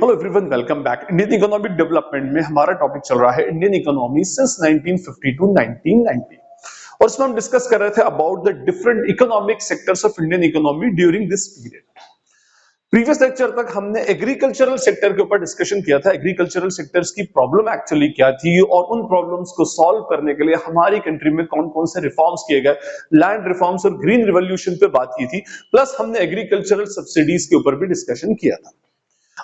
Hello everyone, welcome back. Indian economic development में हमारा topic चल रहा है इंडियन इकोनॉमी सिंस 1950 टू 1990 और इसमें हम डिस्कस कर रहे थे about the different economic sectors of Indian economy during this period. Previous lecture तक हमने एग्रीकल्चरल सेक्टर के ऊपर डिस्कशन किया था। एग्रीकल्चरल सेक्टर्स की प्रॉब्लम एक्चुअली क्या थी और उन प्रॉब्लम्स को सॉल्व करने के लिए हमारी कंट्री में कौन कौन से रिफॉर्म्स किए गए, लैंड रिफॉर्म्स और ग्रीन रिवॉल्यूशन पे बात की थी, प्लस हमने एग्रीकल्चरल सब्सिडीज के ऊपर भी डिस्कशन किया था।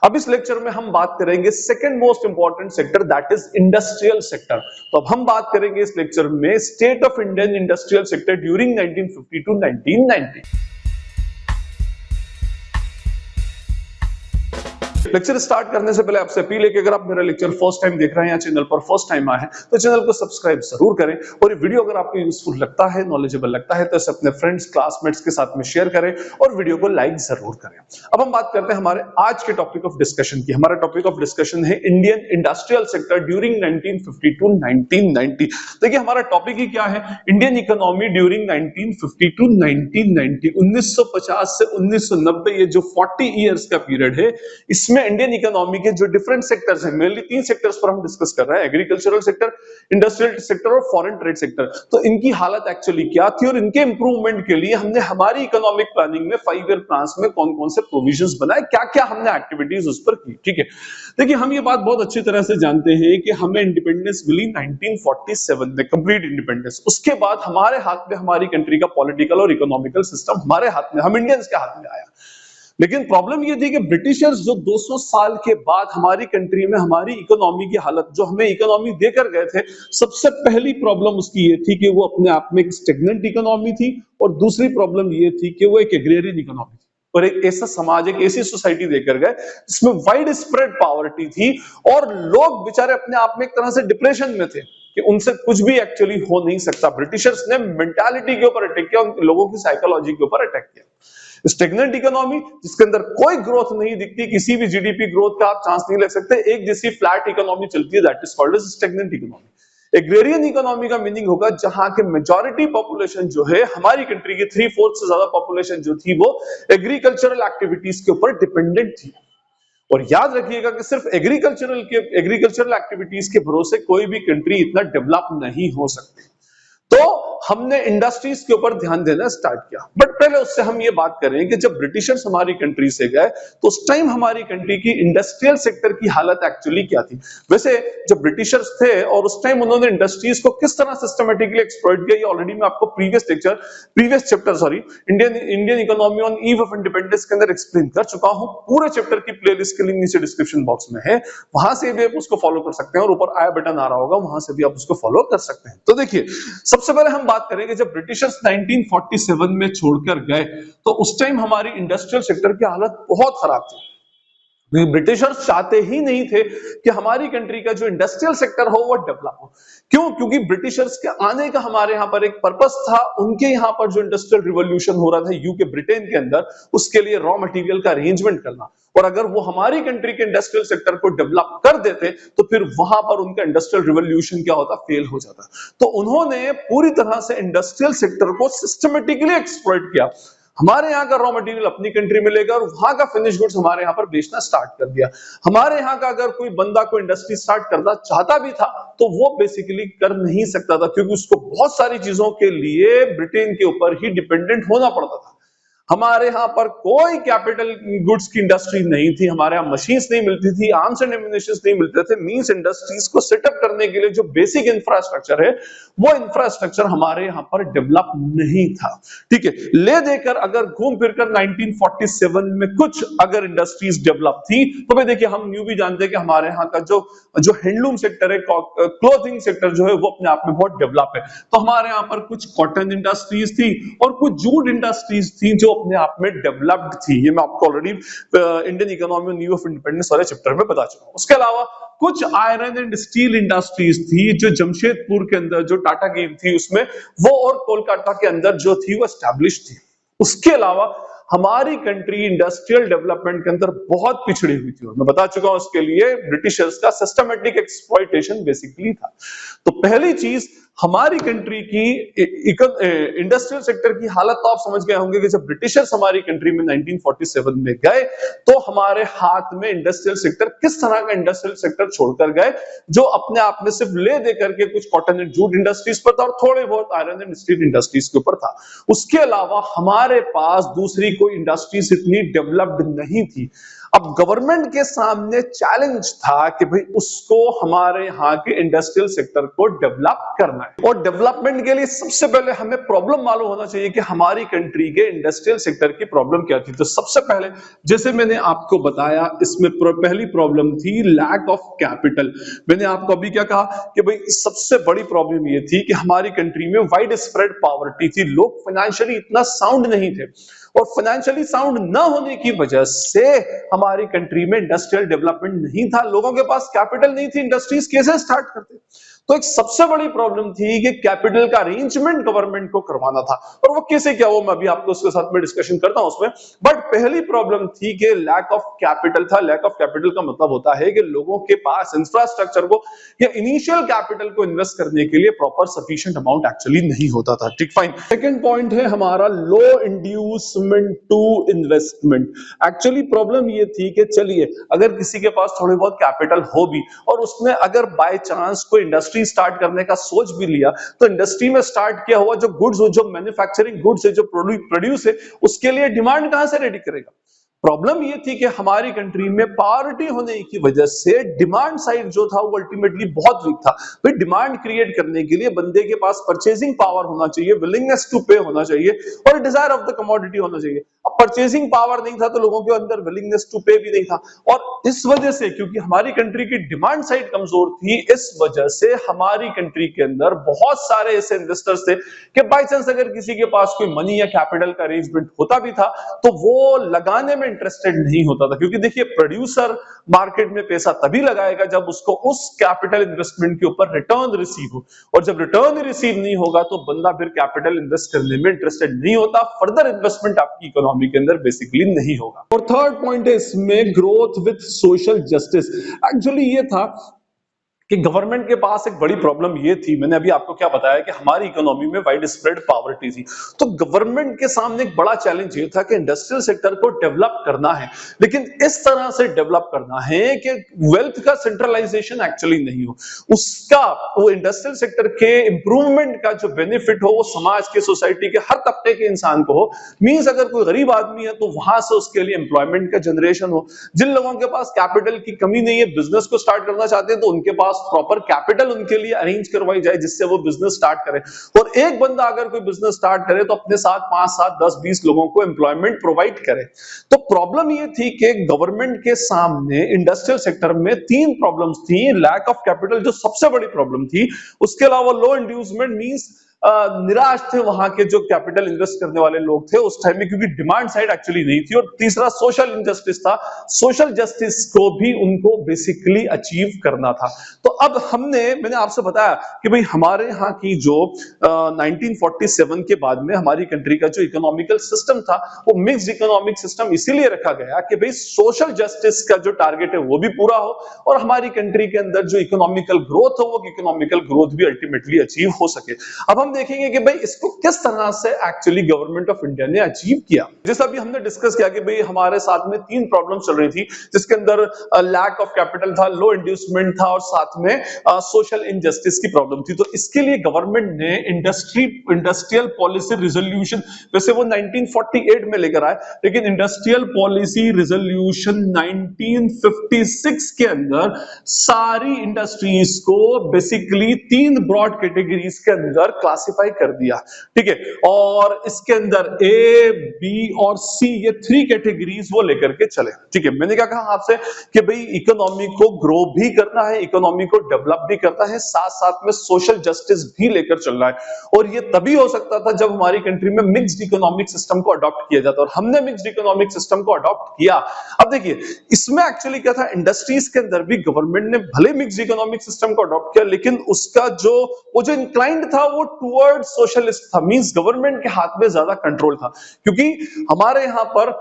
अब इस लेक्चर में हम बात करेंगे second most important sector, that is industrial sector. तो अब हम बात करेंगे इस लेक्चर में state of Indian industrial sector during 1950 to 1990। Lecture start करने से पहले आपसे अपील है कि अगर आप मेरा लेक्चर फर्स्ट टाइम देख रहे हैं या चैनल पर फर्स्ट टाइम आए हैं तो चैनल को सब्सक्राइब जरूर करें और ये वीडियो अगर आपको यूजफुल लगता है, नॉलेजेबल लगता है तो इसे अपने फ्रेंड्स, क्लासमेट्स के साथ में शेयर करें और वीडियो को लाइक जरूर करें। अब हम बात करते हैं हमारे आज के टॉपिक ऑफ डिस्कशन की। हमारा टॉपिक ऑफ डिस्कशन है Indian industrial sector during 1950 to 1990। देखिए हमारा टॉपिक ही क्या है, इंडियन इकोनॉमी ड्यूरिंग 1950 टू 1990। 1950 से 1990 ये जो 40 इयर्स का पीरियड है, इसमें इंडियन इकोनॉमी के जो डिफरेंट सेक्टर्स हैं, मेनली 3 सेक्टर्स पर हम डिस्कस कर रहे हैं, एग्रीकल्चरल सेक्टर, इंडस्ट्रियल सेक्टर और फॉरेन ट्रेड सेक्टर। तो इनकी हालत एक्चुअली क्या थी और इनके इंप्रूवमेंट के लिए हमने हमारी इकोनॉमिक प्लानिंग में 5 ईयर प्लान्स में कौन कौन से प्रोविजंस बनाए, क्या क्या हमने एक्टिविटीज उस पर की। ठीक है, देखिए हम ये बात बहुत अच्छी तरह से जानते हैं कि हमें इंडिपेंडेंस मिली 1947 में, कंप्लीट इंडिपेंडेंस। उसके बाद हमारे हाथ में हमारी कंट्री का पॉलिटिकल और इकोनॉमिकल सिस्टम हमारे हाथ में, हम इंडियंस के हाथ में आया। लेकिन प्रॉब्लम ये थी कि ब्रिटिशर्स जो 200 साल के बाद हमारी कंट्री में हमारी इकोनॉमी की हालत, जो हमें इकोनॉमी देकर गए थे, सबसे पहली प्रॉब्लम उसकी ये थी कि वो अपने आप में एक स्टेगनेंट इकोनॉमी थी और दूसरी प्रॉब्लम ये थी कि वो एक एग्रेरियन इकोनॉमी थी और एक ऐसा समाज, एक ऐसी सोसाइटी देकर गए जिसमें वाइड स्प्रेड पॉवर्टी थी और लोग बेचारे अपने आप में एक तरह से डिप्रेशन में थे कि उनसे कुछ भी एक्चुअली हो नहीं सकता। ब्रिटिशर्स ने मेंटालिटी के ऊपर अटैक किया, उन लोगों की साइकोलॉजी के ऊपर अटैक किया। स्टेगनेंट इकोनॉमी जिसके अंदर कोई ग्रोथ नहीं दिखती, किसी भी जीडीपी ग्रोथ का आप चांस नहीं ले सकते, एक जैसी फ्लैट इकोनॉमी चलती है, that is called as stagnant economy. Agrarian economy का मीनिंग होगा जहां के मेजॉरिटी पॉपुलेशन जो है, हमारी कंट्री की 3/4 से ज्यादा पॉपुलेशन जो थी वो एग्रीकल्चरल एक्टिविटीज के ऊपर डिपेंडेंट थी। और याद रखिएगा कि सिर्फ एग्रीकल्चरल एक्टिविटीज के भरोसे कोई भी कंट्री इतना डेवलप नहीं हो सकती। तो हमने इंडस्ट्रीज के ऊपर ध्यान देना स्टार्ट किया। बट पहले उससे हम ये बात करें कि जब ब्रिटिशर्स हमारी कंट्री से गए तो उस टाइम हमारी कंट्री की इंडस्ट्रियल सेक्टर की हालत एक्चुअली क्या थी। वैसे जब ब्रिटिशर्स थे और उस टाइम उन्होंने इंडस्ट्रीज को किस तरह सिस्टमेटिकली एक्सप्लॉइट किया, ये ऑलरेडी मैं आपको previous chapter Indian economy on eve of independence के अंदर एक्सप्लेन कर चुका हूं। पूरे चैप्टर की प्लेलिस्ट के लिंक नीचे डिस्क्रिप्शन बॉक्स में है, वहां से भी आप उसको फॉलो कर सकते हैं और ऊपर आई बटन आ रहा होगा, वहां से भी आप उसको फॉलो कर सकते हैं। तो देखिए सबसे पहले हम बात करेंगे जब ब्रिटिशर्स 1947 में छोड़कर गए तो उस टाइम हमारी इंडस्ट्रियल सेक्टर की हालत बहुत खराब थी। ब्रिटिशर्स चाहते ही नहीं थे कि हमारी कंट्री का जो इंडस्ट्रियल सेक्टर हो वो डेवलप हो। क्यों? क्योंकि ब्रिटिशर्स के आने का हमारे यहाँ पर एक पर्पस था। उनके यहाँ पर जो इंडस्ट्रियल रिवॉल्यूशन हो रहा था यूके, ब्रिटेन के अंदर, उसके लिए रॉ मटेरियल का अरेंजमेंट करना, और अगर वो हमारी कंट्री के इंडस्ट्रियल सेक्टर को डेवलप कर देते तो फिर वहां पर उनका इंडस्ट्रियल रिवॉल्यूशन क्या होता, फेल हो जाता। तो उन्होंने पूरी तरह से इंडस्ट्रियल सेक्टर को सिस्टमेटिकली एक्सप्लॉइट किया। हमारे यहाँ का रॉ मटेरियल अपनी कंट्री में लेकर वहां का फिनिश गुड्स हमारे यहाँ पर बेचना स्टार्ट कर दिया। हमारे यहाँ का अगर कोई बंदा कोई इंडस्ट्री स्टार्ट करना चाहता भी था तो वो बेसिकली कर नहीं सकता था, क्योंकि उसको बहुत सारी चीजों के लिए ब्रिटेन के ऊपर ही डिपेंडेंट होना पड़ता था। हमारे यहाँ पर कोई कैपिटल गुड्स की इंडस्ट्री नहीं थी, हमारे यहाँ मशीन्स नहीं मिलती थी, आर्म्स एंड एम्युनिशंस नहीं मिलते थे। मींस इंडस्ट्रीज को सेटअप करने के लिए जो बेसिक इंफ्रास्ट्रक्चर है वो इंफ्रास्ट्रक्चर हमारे यहाँ पर डेवलप नहीं था। ठीक है, ले देकर अगर घूम फिरकर 1947 में कुछ अगर इंडस्ट्रीज डेवलप थी तो भाई देखिए हम यूं भी जानते हैं कि हमारे यहाँ का जो हैंडलूम सेक्टर है, क्लोथिंग सेक्टर जो है वो अपने आप में बहुत डेवलप है। तो हमारे यहाँ पर कुछ कॉटन इंडस्ट्रीज थी और कुछ जूट इंडस्ट्रीज थी जो अपने आप में डेवलप्ड थी। ये मैं आपको already Indian economy on eve of independence वाले चैप्टर में बता चुका हूं। उसके अलावा कुछ आयरन एंड स्टील इंडस्ट्रीज थी जो जमशेदपुर के अंदर, जो टाटा की थी उसमें, वो और कोलकाता के अंदर जो थी वो एस्टैब्लिश थी। उसके अलावा हमारी कंट्री इंडस्ट्रियल डेवलपमेंट के अंदर बहुत पिछड़ी हुई थी और मैं बता चुका हूं उसके लिए ब्रिटिशर्स का सिस्टमेटिक एक्सप्लॉइटेशन बेसिकली था। तो पहली चीज, हमारी कंट्री की इंडस्ट्रियल सेक्टर की हालत तो आप समझ गए होंगे कि जब ब्रिटिशर्स हमारी कंट्री में 1947 में गए तो हमारे हाथ में इंडस्ट्रियल सेक्टर किस तरह का इंडस्ट्रियल सेक्टर छोड़कर गए, जो अपने आप में सिर्फ ले दे करके कुछ कॉटन एंड जूट इंडस्ट्रीज पर था और थोड़े बहुत आयरन एंड स्टील इंडस्ट्रीज के ऊपर था। उसके अलावा हमारे पास दूसरी कोई इंडस्ट्रीज इतनी डेवलप्ड नहीं थी। अब गवर्नमेंट के सामने चैलेंज था कि भाई उसको हमारे यहाँ के इंडस्ट्रियल सेक्टर को डेवलप करना है, और डेवलपमेंट के लिए सबसे पहले हमें प्रॉब्लम मालूम होना चाहिए कि हमारी कंट्री के इंडस्ट्रियल सेक्टर की प्रॉब्लम क्या थी। तो सबसे पहले जैसे मैंने आपको बताया, इसमें पहली प्रॉब्लम थी लैक ऑफ कैपिटल। मैंने आपको अभी क्या कहा कि भाई सबसे बड़ी प्रॉब्लम ये थी कि हमारी कंट्री में वाइड स्प्रेड पॉवर्टी थी, लोग फाइनेंशियली इतना साउंड नहीं थे, और फाइनेंशियली साउंड न होने की वजह से हमारी कंट्री में इंडस्ट्रियल डेवलपमेंट नहीं था, लोगों के पास कैपिटल नहीं थी, इंडस्ट्रीज कैसे स्टार्ट करते। तो एक सबसे बड़ी प्रॉब्लम थी कि कैपिटल का अरेंजमेंट गवर्नमेंट को करवाना था, और वो कैसे क्या, वो मैं अभी आपको उसके साथ में डिस्कशन करता हूं उसमें। बट पहली प्रॉब्लम थी कि लैक ऑफ कैपिटल था। लैक ऑफ कैपिटल का मतलब होता है कि लोगों के पास इंफ्रास्ट्रक्चर को या इनिशियल कैपिटल को इन्वेस्ट करने के लिए प्रॉपर सफिशिएंट अमाउंट एक्चुअली नहीं होता था। ठीक, फाइन। सेकंड पॉइंट है हमारा low inducement to investment. Actually problem ये थी कि चलिए अगर किसी के पास थोड़ी बहुत कैपिटल हो भी और उसने अगर बाय चांस कोई इंडस्ट्री स्टार्ट करने का सोच भी लिया, तो इंडस्ट्री में स्टार्ट किया हुआ जो गुड्स, जो मैन्युफैक्चरिंग गुड्स है, जो प्रोड्यूस है, उसके लिए डिमांड कहां से रेडी करेगा। प्रॉब्लम ये थी कि हमारी कंट्री में पावर्टी होने की वजह से डिमांड साइड जो था वो अल्टीमेटली बहुत वीक था। भाई डिमांड क्रिएट करने के लिए बंदे के पास परचेजिंग पावर होना चाहिए, विलिंगनेस टू पे होना चाहिए, और डिजायर ऑफ द कमोडिटी होना चाहिए। अब परचेजिंग पावर नहीं था तो लोगों के अंदर विलिंगनेस टू पे भी नहीं था, और इस वजह से क्योंकि हमारी कंट्री की डिमांड साइड कमजोर थी, इस वजह से हमारी कंट्री के अंदर बहुत सारे ऐसे इन्वेस्टर्स थे कि बाय चांस अगर किसी के पास कोई मनी या कैपिटल का अरेंजमेंट होता भी था तो वो लगाने में इंटरेस्टेड नहीं होता था, क्योंकि देखिए प्रोड्यूसर मार्केट में पैसा तभी लगाएगा जब उसको उस कैपिटल इन्वेस्टमेंट के ऊपर रिटर्न रिसीव हो, और जब रिटर्न रिसीव नहीं होगा तो बंदा फिर कैपिटल इन्वेस्ट करने में इंटरेस्टेड नहीं होता, फर्दर इन्वेस्टमेंट आपकी इकोनॉमी के अंदर बेसिकली नहीं होगा। और थर्ड पॉइंट है इसमें growth with social justice. Actually ये था कि गवर्नमेंट के पास एक बड़ी प्रॉब्लम ये थी, मैंने अभी आपको क्या बताया कि हमारी इकोनॉमी में वाइड स्प्रेड पॉवर्टी थी, तो गवर्नमेंट के सामने एक बड़ा चैलेंज ये था कि इंडस्ट्रियल सेक्टर को डेवलप करना है, लेकिन इस तरह से डेवलप करना है कि वेल्थ का सेंट्रलाइजेशन एक्चुअली नहीं हो, उसका वो इंडस्ट्रियल सेक्टर के इंप्रूवमेंट का जो बेनिफिट हो वो समाज के, सोसाइटी के हर तबके के इंसान को हो। मींस अगर कोई गरीब आदमी है तो वहां से उसके लिए एम्प्लॉयमेंट का जनरेशन हो, जिन लोगों के पास कैपिटल की कमी नहीं है, बिजनेस को स्टार्ट करना चाहते हैं, तो उनके पास प्रॉपर कैपिटल उनके लिए अरेंज करवाई जाए जिससे वो बिजनेस स्टार्ट करें। और एक बंदा अगर कोई बिजनेस स्टार्ट करे तो अपने साथ 5, 7, 10, 20 लोगों को एम्प्लॉयमेंट प्रोवाइड करे। तो प्रॉब्लम ये थी कि गवर्नमेंट के सामने इंडस्ट्रियल सेक्टर में 3 प्रॉब्लम्स थी। लैक ऑफ कैपिटल जो सबसे बड़ी प्रॉब्लम थी, उसके अलावा लो इंड्यूसमेंट मींस निराश थे वहां के जो कैपिटल इन्वेस्ट करने वाले लोग थे उस टाइम में, क्योंकि डिमांड साइड एक्चुअली नहीं थी, और तीसरा सोशल इनजस्टिस था, सोशल जस्टिस को भी उनको बेसिकली अचीव करना था। तो अब मैंने आपसे बताया कि भाई हमारे यहाँ की जो 1947 के बाद में हमारी कंट्री का जो इकोनॉमिकल सिस्टम था वो मिक्स्ड इकोनॉमिक सिस्टम इसीलिए रखा गया कि भाई सोशल जस्टिस का जो टारगेट है वो भी पूरा हो, और हमारी कंट्री के अंदर जो इकोनॉमिकल ग्रोथ हो वो इकोनॉमिकल ग्रोथ भी अल्टीमेटली अचीव हो सके। अब हम देखेंगे कि भाई इसको किस तरह से एक्चुअली गवर्नमेंट ऑफ इंडिया ने अचीव किया। जैसा अभी हमने डिस्कस किया कि भाई हमारे साथ में 3 प्रॉब्लम चल रही थी, जिसके अंदर लैक ऑफ कैपिटल था, लो इंड्यूसमेंट था, और साथ में सोशल इनजस्टिस की प्रॉब्लम थी। तो इसके लिए गवर्नमेंट ने इंडस्ट्रियल पॉलिसी रिजोल्यूशन, वैसे वो 1948 में लेकर आए, लेकिन इंडस्ट्रियल पॉलिसी रिजोल्यूशन 1956 के अंदर सारी इंडस्ट्रीज को बेसिकली 3 ब्रॉड कैटेगरीज के अंदर क्लासिफाई कर दिया। ठीक है, और इसके अंदर ए, बी और सी, ये 3 कैटेगरीज वो लेकर के चले। ठीक है, मैंने क्या कहा आपसे कि भाई इकोनॉमी को ग्रो भी करना है, इकोनॉमी को डेवलप भी करना है, साथ साथ में सोशल जस्टिस भी लेकर चलना है, और ये तभी हो सकता था जब हमारी कंट्री में मिक्स्ड इकोनॉमिक सिस्टम को अडॉप्ट किया जाता, और हमने मिक्स्ड इकोनॉमिक सिस्टम को अडॉप्ट किया। अब देखिए इसमें एक्चुअली क्या था, इंडस्ट्रीज के अंदर भी गवर्नमेंट ने भले मिक्स्ड इकोनॉमिक सिस्टम को अडॉप्ट किया, लेकिन उसका जो इंक्लाइंड था वो टुवर्ड सोशलिस्ट था, मींस गवर्नमेंट के हाथ में ज्यादा कंट्रोल था, क्योंकि हमारे यहाँ पर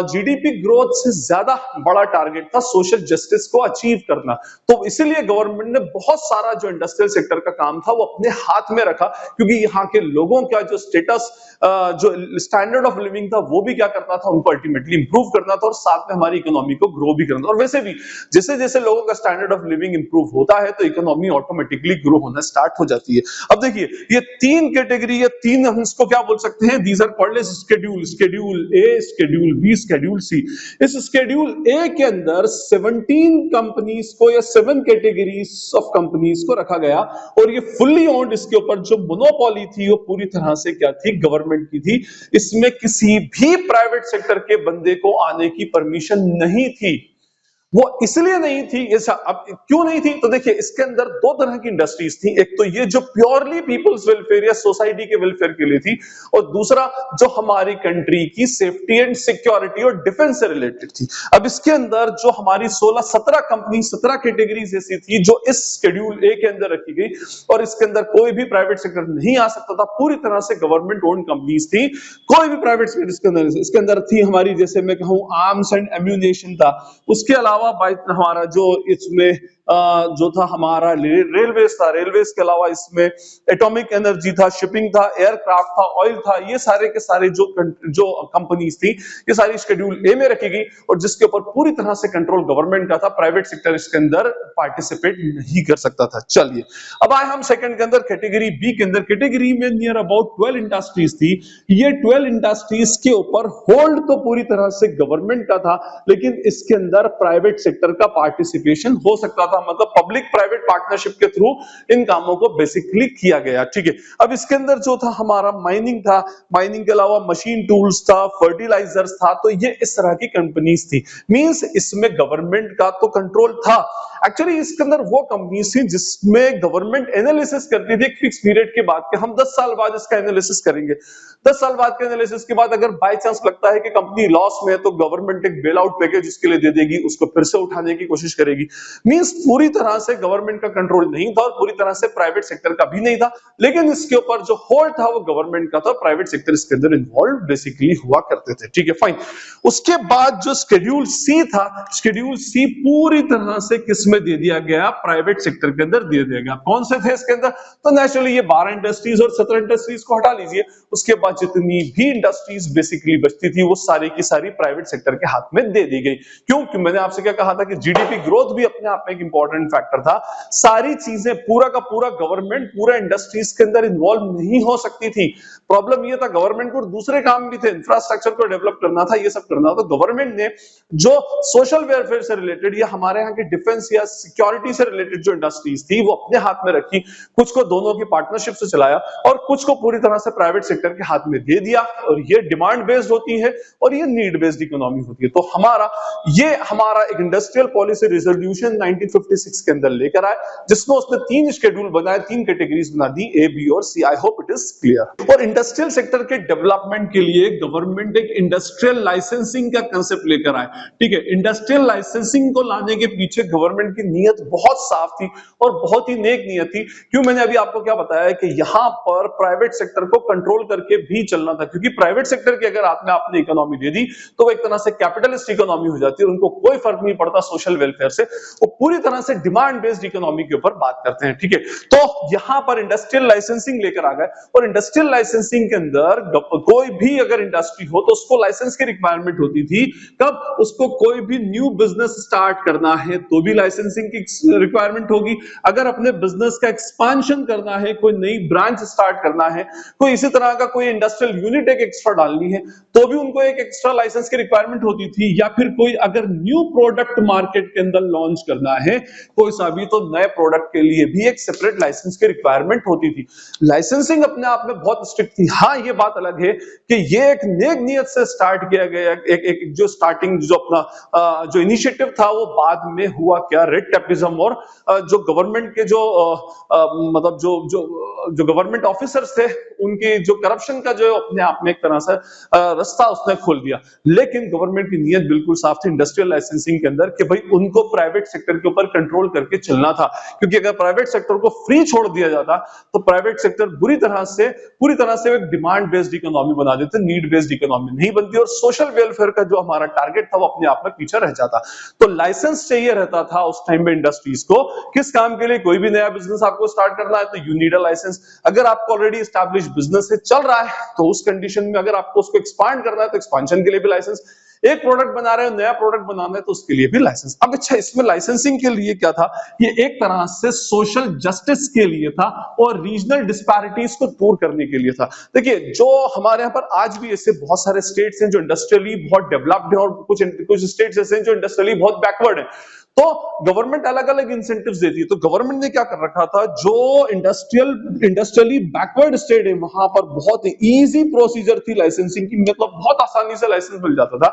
जीडीपी ग्रोथ से ज्यादा बड़ा टारगेट था सोशल जस्टिस को अचीव करना। तो इसीलिए गवर्नमेंट ने बहुत सारा जो इंडस्ट्रियल सेक्टर का काम था वो अपने हाथ में रखा, क्योंकि यहाँ के लोगों का जो स्टेटस, जो स्टैंडर्ड ऑफ लिविंग था वो भी क्या करना था, उनको अल्टीमेटली इंप्रूव करना था और साथ में हमारी इकोनॉमी को ग्रो भी करना था। और वैसे भी जैसे जैसे लोगों का स्टैंडर्ड ऑफ लिविंग इंप्रूव होता है तो इकोनॉमी ऑटोमेटिकली ग्रो होना स्टार्ट हो जाती है। अब देखिए ये तीन कैटेगरी, ये तीन हम इसको क्या बोल सकते हैं, these are called as schedule, schedule A, schedule B, schedule C. इस शेड्यूल ए के अंदर 17 कंपनीज को या 7 कैटेगरीज ऑफ कंपनीज को रखा गया और ये फुल्ली ओन्ड, इसके ऊपर जो मोनोपोली थी वो पूरी तरह से क्या थी, गवर्नमेंट की थी। इसमें किसी भी प्राइवेट सेक्टर के बंदे को आने की परमिशन नहीं थी। वो इसलिए नहीं थी, ऐसा अब क्यों नहीं थी, तो देखिए इसके अंदर दो तरह की इंडस्ट्रीज थी। एक तो ये जो प्योरली पीपल्स वेलफेयर या सोसाइटी के वेलफेयर के लिए थी, और दूसरा जो हमारी कंट्री की सेफ्टी एंड सिक्योरिटी और डिफेंस से रिलेटेड थी। अब इसके अंदर जो हमारी 16-17 कंपनी, 17 कैटेगरीज ऐसी थी जो इस शेड्यूल ए के अंदर रखी गई, और इसके अंदर कोई भी प्राइवेट सेक्टर नहीं आ सकता था, पूरी तरह से गवर्नमेंट ओन्ड कंपनीज थी। कोई भी प्राइवेट सेक्टर इसके अंदर थी हमारी, जैसे मैं कहूं आर्म्स एंड एम्यूनेशन था, उसके अलावा हमारा जो इसमें जो था हमारा रेलवेज था, रेलवेज के अलावा इसमें एटॉमिक एनर्जी था, शिपिंग था, एयरक्राफ्ट था, ऑयल था। ये सारे के सारे जो कंपनीज थी ये सारी शेड्यूल ए में रखी गई और जिसके ऊपर पूरी तरह से कंट्रोल गवर्नमेंट का था। प्राइवेट सेक्टर इसके अंदर पार्टिसिपेट नहीं कर सकता था। चलिए अब आए हम सेकंड के अंदर, कैटेगरी बी के अंदर। कैटेगरी में नियर अबाउट 12 इंडस्ट्रीज थी। ये 12 इंडस्ट्रीज के ऊपर होल्ड तो पूरी तरह से गवर्नमेंट का था, लेकिन इसके अंदर प्राइवेट सेक्टर का पार्टिसिपेशन हो सकता था, मतलब पब्लिक प्राइवेट पार्टनरशिप के थ्रू इन कामों को बेसिकली किया गया। ठीक है, अब इसके अंदर जो था हमारा माइनिंग था, माइनिंग के अलावा मशीन टूल्स था, फर्टिलाइजर्स था, तो ये इस तरह की कंपनीज थी। मींस इसमें गवर्नमेंट का तो कंट्रोल था। एक्चुअली इसके अंदर वो कंपनीज थी जिसमें गवर्नमेंट एनालिसिस करती थी एक फिक्स पीरियड के बाद कि हम 10 साल बाद इसका एनालिसिस करेंगे। 10 साल बाद के एनालिसिस के बाद अगर बाय चांस लगता है कि कंपनी लॉस में है तो गवर्नमेंट एक बेल आउट पैकेज उसके लिए दे देगी, उसको फिर से उठाने की कोशिश करेगी। मींस पूरी तरह से गवर्नमेंट का कंट्रोल नहीं था और पूरी तरह से प्राइवेट सेक्टर का भी नहीं था, लेकिन इसके ऊपर जो होल्ड था वो गवर्नमेंट का था। प्राइवेट सेक्टर इसके अंदर इन्वॉल्व बेसिकली हुआ करते थे। ठीक है, फाइन। उसके बाद जो शेड्यूल सी था, शेड्यूल सी पूरी तरह से किसमें दे दिया गया, प्राइवेट सेक्टर के अंदर दे दिया गया। कौन से थे इसके अंदर, तो नेचुरली ये 12 इंडस्ट्रीज और 17 इंडस्ट्रीज को हटा लीजिए, उसके बाद जितनी भी इंडस्ट्रीज बेसिकली बचती थी वो सारी की सारी प्राइवेट सेक्टर के हाथ में दे दी गई। क्यों? क्योंकि मैंने आपसे क्या कहा था कि जीडीपी ग्रोथ भी अपने आप में एक इंपॉर्टेंट फैक्टर था। सारी चीजें पूरा का पूरा गवर्नमेंट पूरा इंडस्ट्रीज के अंदर इन्वॉल्व नहीं हो सकती थी। प्रॉब्लम ये था गवर्नमेंट को दूसरे काम भी थे, इंफ्रास्ट्रक्चर को डेवलप करना था, ये सब करना था। गवर्नमेंट ने जो सोशल वेलफेयर से रिलेटेड या हमारे यहाँ के डिफेंस या सिक्योरिटी से रिलेटेड जो इंडस्ट्रीज थी वो अपने हाथ में रखी, कुछ को दोनों की पार्टनरशिप से चलाया और कुछ को पूरी तरह से प्राइवेट सेक्टर के हाथ में दे दिया। और ये डिमांड बेस्ड होती है और ये नीड बेस्ड इकोनॉमी होती है। तो हमारा एक इंडस्ट्रियल पॉलिसी रेजोल्यूशन 1956 के अंदर लेकर आए, जिसमें उसने 3 शेड्यूल बनाए, 3 कैटेगरीज बना दी, ए, बी और C. I hope it is clear. और इंडस्ट्रियल सेक्टर के डेवलपमेंट के लिए गवर्नमेंट एक इंडस्ट्रियल लाइसेंसिंग का कंसेप्ट लेकर आए। ठीक है, इंडस्ट्रियल लाइसेंसिंग को लाने के पीछे गवर्नमेंट की नीयत बहुत साफ थी और बहुत ही नेक नीयत थी। क्यों? मैंने अभी आपको क्या बताया कि यहां पर प्राइवेट सेक्टर को कंट्रोल करके भी चलना था, क्योंकि प्राइवेट सेक्टर की अगर आपने इकोनॉमी दे दी तो वो एक तरह से कैपिटलिस्ट इकोनॉमी हो जाती है, उनको कोई फर्क नहीं पड़ता सोशल वेलफेयर से, वो पूरी तरह से डिमांड बेस्ड इकोनॉमी के ऊपर बात करते हैं। ठीक है, तो यहां पर इंडस्ट्रियल लाइसेंसिंग लेकर आ गए और इंडस्ट्रियल लाइसेंसिंग के अंदर कोई भी अगर इंडस्ट्री हो तो उसको लाइसेंस की रिक्वायरमेंट होती थी। कब? उसको कोई भी न्यू बिजनेस स्टार्ट करना है तो भी लाइसेंसिंग की रिक्वायरमेंट होगी। अगर अपने बिजनेस का एक्सपांशन करना है, कोई नई ब्रांच स्टार्ट करना है, कोई इसी तरह का कोई इंडस्ट्रियल यूनिट एक एक्स्ट्रा डालनी है तो भी उनको एक एक्स्ट्रा लाइसेंस की रिक्वायरमेंट होती थी। या फिर कोई अगर न्यू प्रोडक्ट मार्केट के अंदर लॉन्च करना है कोई सा भी, तो नए प्रोडक्ट के लिए भी एक सेपरेट लाइसेंस की रिक्वायरमेंट होती थी। लाइसेंसिंग अपने आप में बहुत स्ट्रिक्ट थी। हाँ, ये बात अलग है कि ये एक नेक नियत से स्टार्ट किया गया, एक जो स्टार्टिंग जो अपना जो इनिशिएटिव था वो बाद में हुआ क्या, रेड टेपिज्म और जो गवर्नमेंट के जो मतलब जो गवर्नमेंट ऑफिसर्स थे उनकी जो करप्शन का जो अपने आप में एक तरह से रास्ता उसने खोल दिया। लेकिन गवर्नमेंट की नीयत बिल्कुल साफ थी, इंडस्ट्रियल लाइसेंसिंग के अंदर कि भाई उनको प्राइवेट सेक्टर के ऊपर कंट्रोल करके चलना था, क्योंकि अगर प्राइवेट सेक्टर को फ्री छोड़ दिया जाता तो प्राइवेट सेक्टर पूरी तरह से एक डिमांड बेस्ड इकोनॉमी बना देते, नीड बेस्ड इकोनॉमी नहीं बनती और सोशल वेलफेयर का जो हमारा टारगेट था वो अपने आप में पीछे रह जाता। तो लाइसेंस चाहिए रहता था उस टाइम में इंडस्ट्रीज को, किस काम के लिए? कोई भी नया बिजनेस आपको स्टार्ट करना है तो यू नीड अ लाइसेंस। अगर आपको ऑलरेडी एस्टैब्लिश बिजनेस है, चल रहा है, तो उस कंडीशन में अगर आपको उसको एक्सपांड करना है तो एक्सपांशन के लिए भी लाइसेंस। एक प्रोडक्ट बना रहे हो, नया प्रोडक्ट बनाना है तो उसके लिए भी लाइसेंस। अब अच्छा, इसमें लाइसेंसिंग के लिए क्या था? ये एक तरह से सोशल जस्टिस के लिए था और रीजनल डिस्पैरिटीज को दूर करने के लिए था। देखिए, जो हमारे यहाँ पर आज भी ऐसे बहुत सारे स्टेट्स हैं जो इंडस्ट्रियली बहुत डेवलप्ड हैं और कुछ स्टेट्स ऐसे हैं जो इंडस्ट्रियली बहुत बैकवर्ड हैं, तो गवर्नमेंट अलग अलग इंसेंटिव्स देती है। तो गवर्नमेंट ने क्या कर रखा था, जो इंडस्ट्रियली बैकवर्ड स्टेट है वहां पर बहुत इजी प्रोसीजर थी लाइसेंसिंग की, मतलब बहुत आसानी से लाइसेंस मिल जाता था।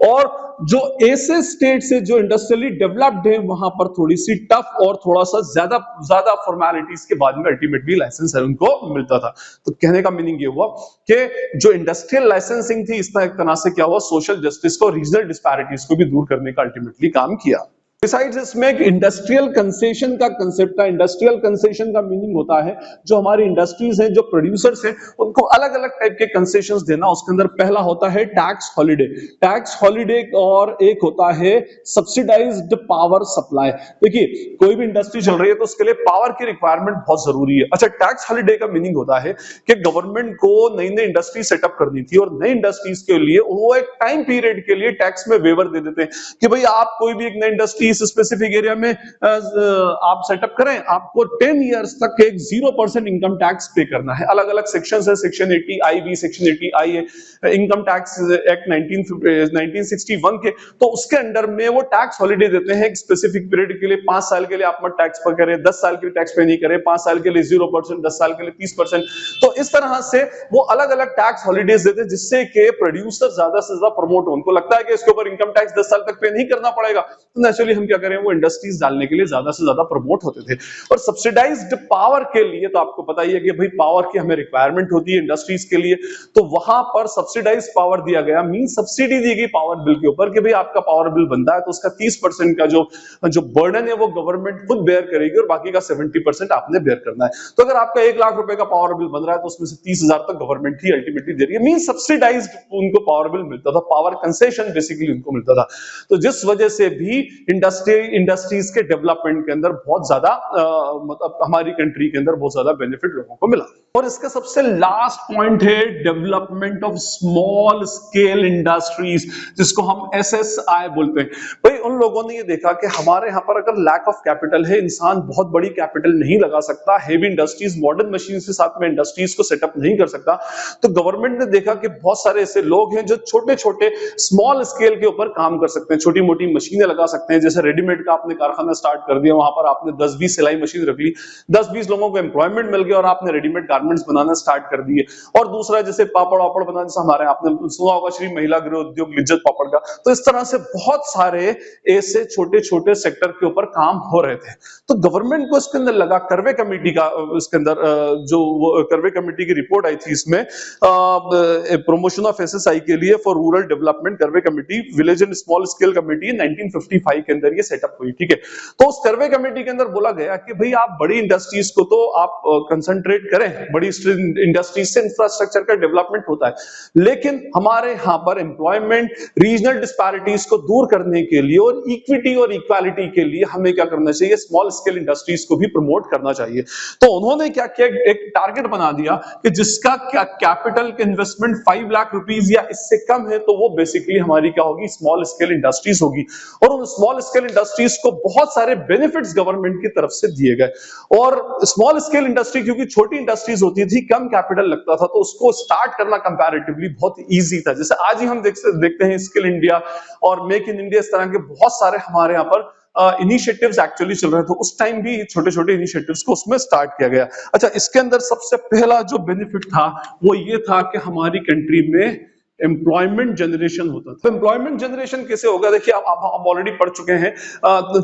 और जो ऐसे स्टेट से जो इंडस्ट्रियली डेवलप्ड है वहां पर थोड़ी सी टफ और थोड़ा सा ज्यादा फॉर्मेलिटीज के बाद में अल्टीमेटली लाइसेंस उनको मिलता था। तो कहने का मीनिंग ये हुआ कि जो इंडस्ट्रियल लाइसेंसिंग थी, इसका एक तरह से क्या हुआ, सोशल जस्टिस को, रीजनल डिस्पैरिटीज को भी दूर करने का अल्टीमेटली काम किया। बिसाइड्स इसमें एक इंडस्ट्रियल कंसेशन का कंसेप्ट था। इंडस्ट्रियल कंसेशन का मीनिंग होता है जो हमारी इंडस्ट्रीज हैं, जो प्रोड्यूसर्स हैं, उनको अलग अलग टाइप के कंसेशंस देना। उसके अंदर पहला होता है टैक्स हॉलिडे और एक होता है सब्सिडाइज्ड पावर सप्लाई। देखिए, कोई भी इंडस्ट्री चल रही है तो उसके लिए पावर की रिक्वायरमेंट बहुत जरूरी है। अच्छा, टैक्स हॉलिडे का मीनिंग होता है कि गवर्नमेंट को नई नई इंडस्ट्री सेटअप करनी थी और नई इंडस्ट्रीज के लिए वो एक टाइम पीरियड के लिए टैक्स में वेवर दे देते हैं कि भाई आप कोई भी एक नई इंडस्ट्री इस स्पेसिफिक एरिया में आप सेटअप करें, आपको 10 इयर्स तक एक 0% इनकम टैक्स पे करना है। अलग अलग सेक्शंस है, सेक्शन 80I भी, सेक्शन 80I है इनकम टैक्स एक्ट 1961 के। तो उसके अंडर में वो टैक्स हॉलिडे देते हैं एक स्पेसिफिक पीरियड के लिए। 5 साल के लिए आप मत टैक्स पे करें, 10 साल के लिए टैक्स पे नहीं करें, 5 साल के लिए 0%, 10 साल के लिए 30%। तो इस तरह से वो अलग अलग टैक्स हॉलिडेज देते हैं जिससे कि प्रोड्यूसर ज्यादा से ज्यादा प्रमोट हो। उनको लगता है कि इसके ऊपर इनकम टैक्स 10 साल तक पे नहीं करना पड़ेगा, तो नेचुरली हम क्या करें, वो इंडस्ट्रीज डालने के लिए ज्यादा से ज्यादा प्रमोट होते थे। और सब्सिडाइज्ड पावर के लिए तो आपको पता ही है कि भाई पावर की हमें रिक्वायरमेंट होती है इंडस्ट्रीज के लिए, तो वहां पर सब्सिडाइज्ड पावर दिया गया, मीन सब्सिडी दी गई पावर बिल के ऊपर कि भाई आपका पावर बिल बनता है तो उसका 30% का जो बर्डन है वो गवर्नमेंट खुद बेयर करेगी और बाकी का 70% आपने बेयर करना है। तो अगर आपका 1 लाख रुपए का पावर बिल बन रहा है तो उसमें से 30,000 तक गवर्नमेंट ही अल्टीमेटली दे रही है। मीन सब्सिडाइज्ड उनको पावर बिल मिलता था, पावर कंसेशन बेसिकली उनको मिलता था। तो जिस वजह से भी इंडस्ट्रीज के डेवलपमेंट के अंदर बहुत ज्यादा मतलब हमारी कंट्री के अंदर बहुत ज्यादा बेनिफिट लोगों को मिला। और इसका सबसे लास्ट पॉइंट है development of small scale industries, जिसको हम SSI बोलते हैं। भाई उन लोगों ने ये देखा कि हमारे यहाँ पर अगर लैक ऑफ कैपिटल है, इंसान बहुत बड़ी कैपिटल नहीं लगा सकता, हेवी इंडस्ट्रीज मॉडर्न मशीन के साथ में इंडस्ट्रीज को सेटअप नहीं कर सकता, तो गवर्नमेंट ने देखा कि बहुत सारे ऐसे लोग हैं जो छोटे छोटे स्मॉल स्केल के ऊपर काम कर सकते हैं, छोटी मोटी मशीनें लगा सकते हैं। जैसे रेडीमेड का आपने कारखाना स्टार्ट कर दिया, वहां पर आपने 10-20 सिलाई मशीन रख ली, 10-20 लोगों को एम्प्लॉयमेंट मिल गया और आपने रेडीमेड गारमेंट्स बनाना स्टार्ट कर दिए। और दूसरा जैसे पापड़ वापड़ बनाना, जैसे हमारे आपने सुना होगा श्री महिला गृह उद्योग लिज्जत पापड़ का। तो इस तरह से बहुत सारे ऐसे छोटे छोटे सेक्टर के ऊपर काम हो रहे थे। तो गवर्नमेंट को इसके अंदर लगा, कर्वे कमेटी का इसके अंदर जो कर्वे कमेटी की रिपोर्ट आई थी, इसमें प्रमोशन ऑफ SSI के लिए for rural development curve committee, village and small scale committee 1955 के अंदर ये सेटअप हुई। ठीक है, तो उस सर्वे कमेटी के अंदर बोला गया कि भाई आप बड़ी इंडस्ट्रीज को तो आप कंसंट्रेट करें, बड़ी इंडस्ट्रीज से इंफ्रास्ट्रक्चर का डेवलपमेंट होता है, लेकिन हमारे यहाँ पर एम्प्लॉयमेंट, रीजनल डिस्पैरिटीज को दूर करने के लिए और इक्विटी और इक्वालिटी के लिए हमें क्या करना चाहिए, स्मॉल स्केल इंडस्ट्रीज को भी प्रमोट करना चाहिए। तो उन्होंने क्या किया, एक टारगेट बना दिया कि जिसका कैपिटल इन्वेस्टमेंट 5 लाख रुपीस या इससे कम है तो वो बेसिकली हमारी क्या होगी, स्मॉल स्केल इंडस्ट्रीज होगी। और उन स्मॉल स्केल इंडस्ट्रीज को बहुत सारे बेनिफिट्स गवर्नमेंट की तरफ से दिए गए। और स्मॉल स्केल इंडस्ट्री क्योंकि छोटी इंडस्ट्रीज होती थी, कम कैपिटल लगता था, तो उसको स्टार्ट करना कंपैरेटिवली बहुत इजी था। जैसे आज ही हम देखते हैं स्किल इंडिया और मेक इन इंडिया, इस तरह के बहुत सारे हमारे यहाँ पर इनिशिएटिव्स एक्चुअली चल रहे थे। उस टाइम भी छोटे छोटे इनिशिएटिव्स को उसमें स्टार्ट किया गया। अच्छा, इसके अंदर सबसे पहला जो बेनिफिट था वो ये था कि हमारी कंट्री में एम्प्लॉयमेंट जनरेशन होता था। तो एम्प्लॉयमेंट जनरेशन कैसे होगा? देखिए हम ऑलरेडी पढ़ चुके हैं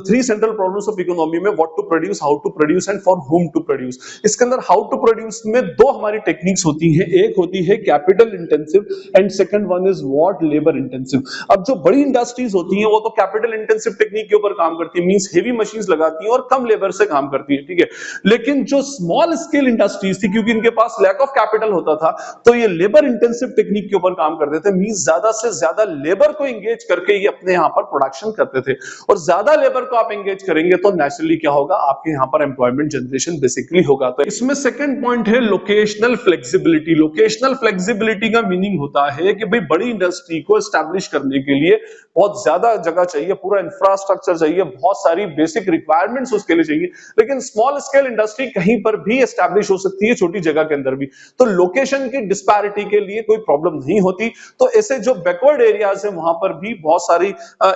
3 सेंट्रल प्रॉब्लम्स ऑफ इकोनॉमी में, what to produce, how to produce and for whom to produce. इसके अंदर हाउ टू प्रोड्यूस में 2 हमारी टेक्निक्स होती हैं, एक होती है capital intensive and second one is what labour intensive. अब जो बड़ी इंडस्ट्रीज होती हैं वो तो कैपिटल इंटेंसिव टेक्निक के ऊपर काम करती है, मींस हेवी मशीन्स लगाती हैं और कम लेबर से काम करती है, ठीक है। लेकिन जो स्मॉल स्केल इंडस्ट्रीज थी, क्योंकि इनके पास लैक ऑफ कैपिटल होता था, तो ये लेबर इंटेंसिव टेक्निक के ऊपर काम करते थे, मींस ज्यादा से ज्यादा लेबर को एंगेज करके ये अपने यहां पर प्रोडक्शन करते थे। और ज्यादा लेबर को आप एंगेज करेंगे तो नेचुरली क्या होगा, आपके यहां पर एम्प्लॉयमेंट जनरेशन बेसिकली होगा। तो इसमें सेकंड पॉइंट है लोकेशनल फ्लेक्सिबिलिटी। लोकेशनल फ्लेक्सिबिलिटी का मीनिंग होता है कि भाई बड़ी इंडस्ट्री को एस्टैब्लिश करने के लिए बहुत ज्यादा जगह चाहिए, पूरा इंफ्रास्ट्रक्चर चाहिए, बहुत सारी बेसिक रिक्वायरमेंट्स उसके लिए चाहिए। लेकिन स्मॉल स्केल इंडस्ट्री कहीं पर भी एस्टैब्लिश हो सकती है, छोटी जगह के अंदर भी। तो लोकेशन की डिस्पैरिटी के लिए कोई प्रॉब्लम नहीं होती। तो ऐसे जो बैकवर्ड एरियाज है वहां पर भी बहुत सारी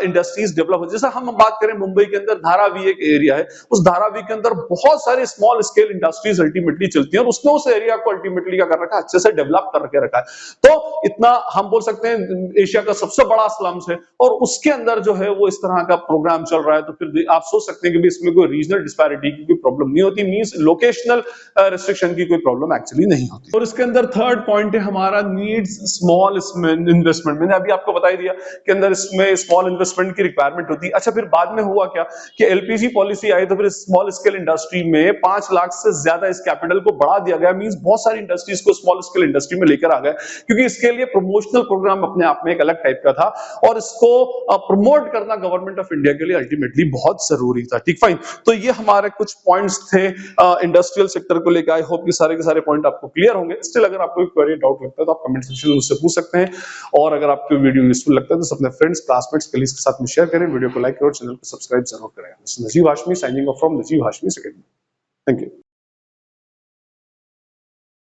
इंडस्ट्रीज डेवलप हो। जैसे हम बात करें मुंबई के अंदर धारावी एक एरिया है, उस धारावी के अंदर बहुत सारे स्मॉल स्केल इंडस्ट्रीज अल्टीमेटली चलती है और उसने उस एरिया को अल्टीमेटली क्या कर रखा है, अच्छे से डेवलप कर के रखा है। तो इतना हम बोल सकते हैं एशिया का सबसे बड़ा स्लम्स है और उसके अंदर जो है वो इस तरह का प्रोग्राम चल रहा है। तो फिर आप सोच सकते हैं कि इसमें कोई रीजनल डिस्पैरिटी की कोई प्रॉब्लम नहीं होती, मींस लोकेशनल रिस्ट्रिक्शन की कोई प्रॉब्लम एक्चुअली नहीं होती। और इसके अंदर थर्ड पॉइंट है हमारा नीड्स स्मॉल इन्वेस्टमेंट। मैंने अभी आपको बता ही दिया कि अंदर इसमें स्मॉल इन्वेस्टमेंट की रिक्वायरमेंट होती है। अच्छा, फिर बाद में हुआ क्या कि एलपीजी पॉलिसी आई तो फिर स्मॉल स्केल इंडस्ट्री में 5 लाख से ज्यादा इस कैपिटल को बढ़ा दिया गया, मींस बहुत सारी इंडस्ट्रीज को स्मॉल स्केल इंडस्ट्री में लेकर आ गए, क्योंकि इसके लिए प्रमोशनल प्रोग्राम अपने आप में एक अलग टाइप का था और इसको प्रमोट करना गवर्नमेंट ऑफ इंडिया के लिए अल्टीमेटली बहुत जरूरी था। ठीक, फाइन। तो ये हमारे कुछ पॉइंट्स थे इंडस्ट्रियल सेक्टर को लेकर। आई होप कि सारे के सारे पॉइंट आपको क्लियर होंगे। स्टिल अगर आपको कोई क्वेरी डाउट लगता है तो आप कमेंट सेक्शन में मुझसे पूछ सकते हैं, और अगर आपको वीडियो यूजफुल लगता है तो अपने फ्रेंड्स, क्लासमेट्स, कलीग्स के साथ में शेयर करें, वीडियो को लाइक करें और चैनल को सब्सक्राइब जरूर करें। Najeeb Hashmi signing off from Najeeb Hashmi academy. Thank you.